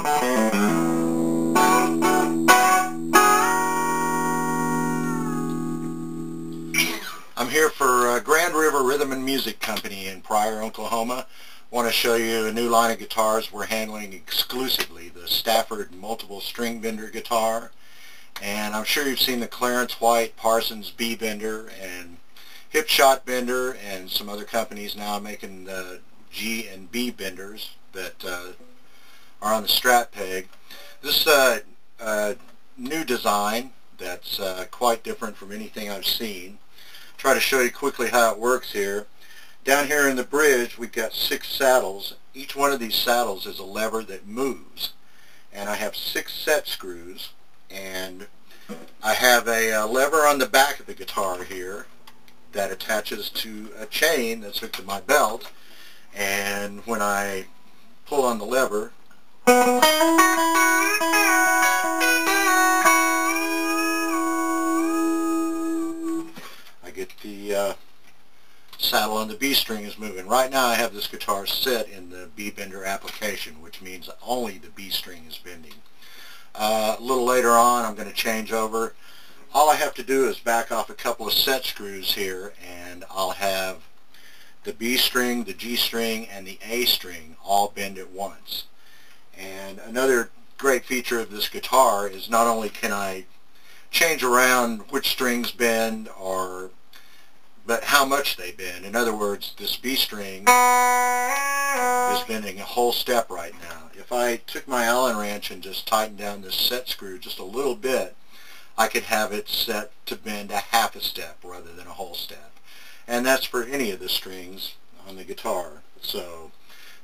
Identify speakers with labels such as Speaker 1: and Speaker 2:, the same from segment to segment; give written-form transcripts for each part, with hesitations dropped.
Speaker 1: I'm here for Grand River Rhythm and Music Company in Pryor, Oklahoma. I want to show you a new line of guitars we're handling exclusively, the Stafford multiple string bender guitar. And I'm sure you've seen the Clarence White Parsons B bender and Hip Shot bender, and some other companies now making the G and B benders that are on the Strat peg. This is a new design that's quite different from anything I've seen. Try to show you quickly how it works here. Down here in the bridge we've got 6 saddles. Each one of these saddles is a lever that moves, and I have 6 set screws, and I have a lever on the back of the guitar here that attaches to a chain that's hooked to my belt, and when I pull on the lever, I get the saddle on the B string is moving. Right now I have this guitar set in the B bender application, which means only the B string is bending. A little later on I'm going to change over. All I have to do is back off a couple of set screws here, and I'll have the B string, the G string, and the A string all bend at once. And another great feature of this guitar is not only can I change around which strings bend, but how much they bend. In other words, this B string is bending a whole step right now. If I took my Allen wrench and just tightened down this set screw just a little bit, I could have it set to bend a half a step rather than a whole step. And that's for any of the strings on the guitar. So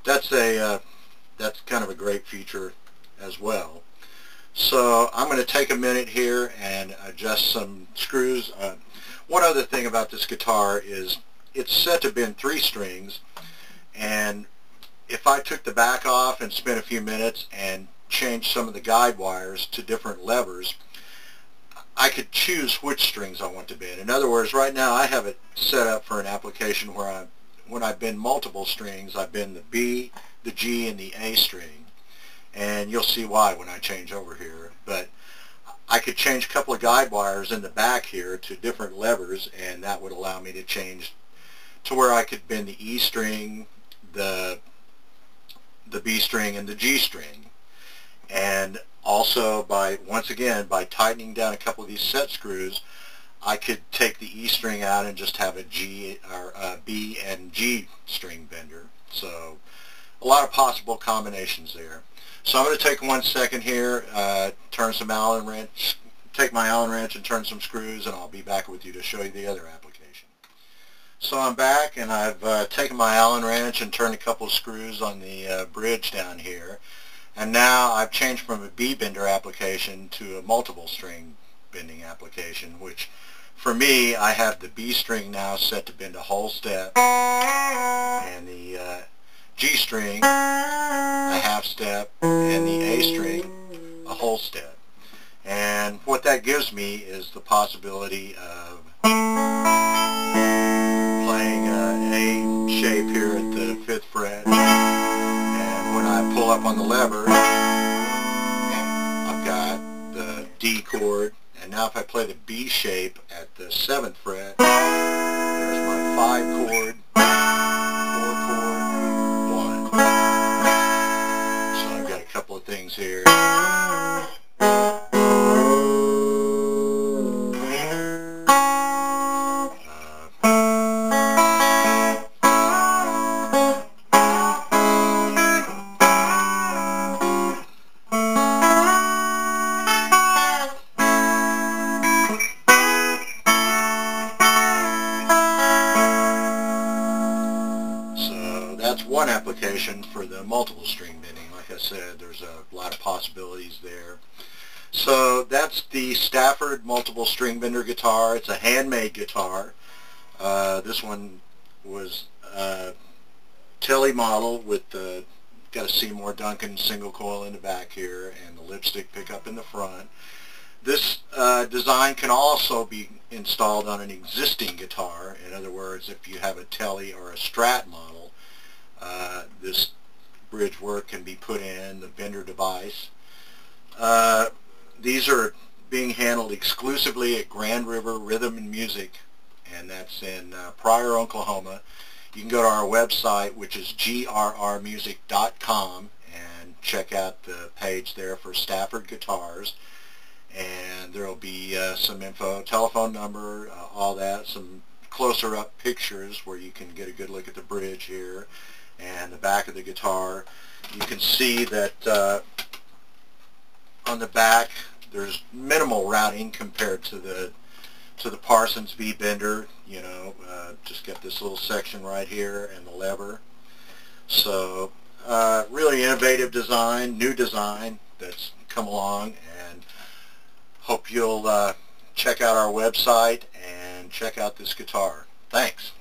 Speaker 1: that's kind of a great feature as well. So I'm going to take a minute here and adjust some screws. One other thing about this guitar is it's set to bend 3 strings, and if I took the back off and spent a few minutes and changed some of the guide wires to different levers, I could choose which strings I want to bend. In other words, right now I have it set up for an application where when I bend multiple strings, I bend the B, the G, and the A string. And you'll see why when I change over here. But I could change a couple of guide wires in the back here to different levers, and that would allow me to change to where I could bend the E string, the B string, and the G string. And also, once again, by tightening down a couple of these set screws, I could take the E string out and just have a G or a B and G string bender. So a lot of possible combinations there. So I'm going to take 1 second here, turn some Allen wrench, take my Allen wrench and turn some screws, and I'll be back with you to show you the other application. So I'm back, and I've taken my Allen wrench and turned a couple of screws on the bridge down here. And now I've changed from a B bender application to a multiple string bending application, which for me, I have the B string now set to bend a whole step, and the G string a half step, and the A string a whole step. And what that gives me is the possibility of playing an A shape here at the 5th fret, and when I pull up on the lever, I've got the D chord, and now if I play the B shape at the 7th fret, there's my 5 chord, 4 chord, 1. So I've got a couple of things here. That's one application for the multiple string bending. Like I said, there's a lot of possibilities there. So that's the Stafford multiple string bender guitar. It's a handmade guitar. This one was a Telly model with got a Seymour Duncan single coil in the back here and the lipstick pickup in the front. This design can also be installed on an existing guitar. In other words, if you have a Telly or a Strat model, this bridge work can be put in, the bender device. These are being handled exclusively at Grand River Rhythm and Music, and that's in Pryor, Oklahoma. You can go to our website, which is grrmusic.com, and check out the page there for Stafford guitars. And there will be some info, telephone number, all that, some closer up pictures where you can get a good look at the bridge here and the back of the guitar. You can see that on the back there's minimal routing compared to the Parsons V-bender. You know, just got this little section right here and the lever. So really innovative design, new design that's come along, and hope you'll check out our website and check out this guitar. Thanks.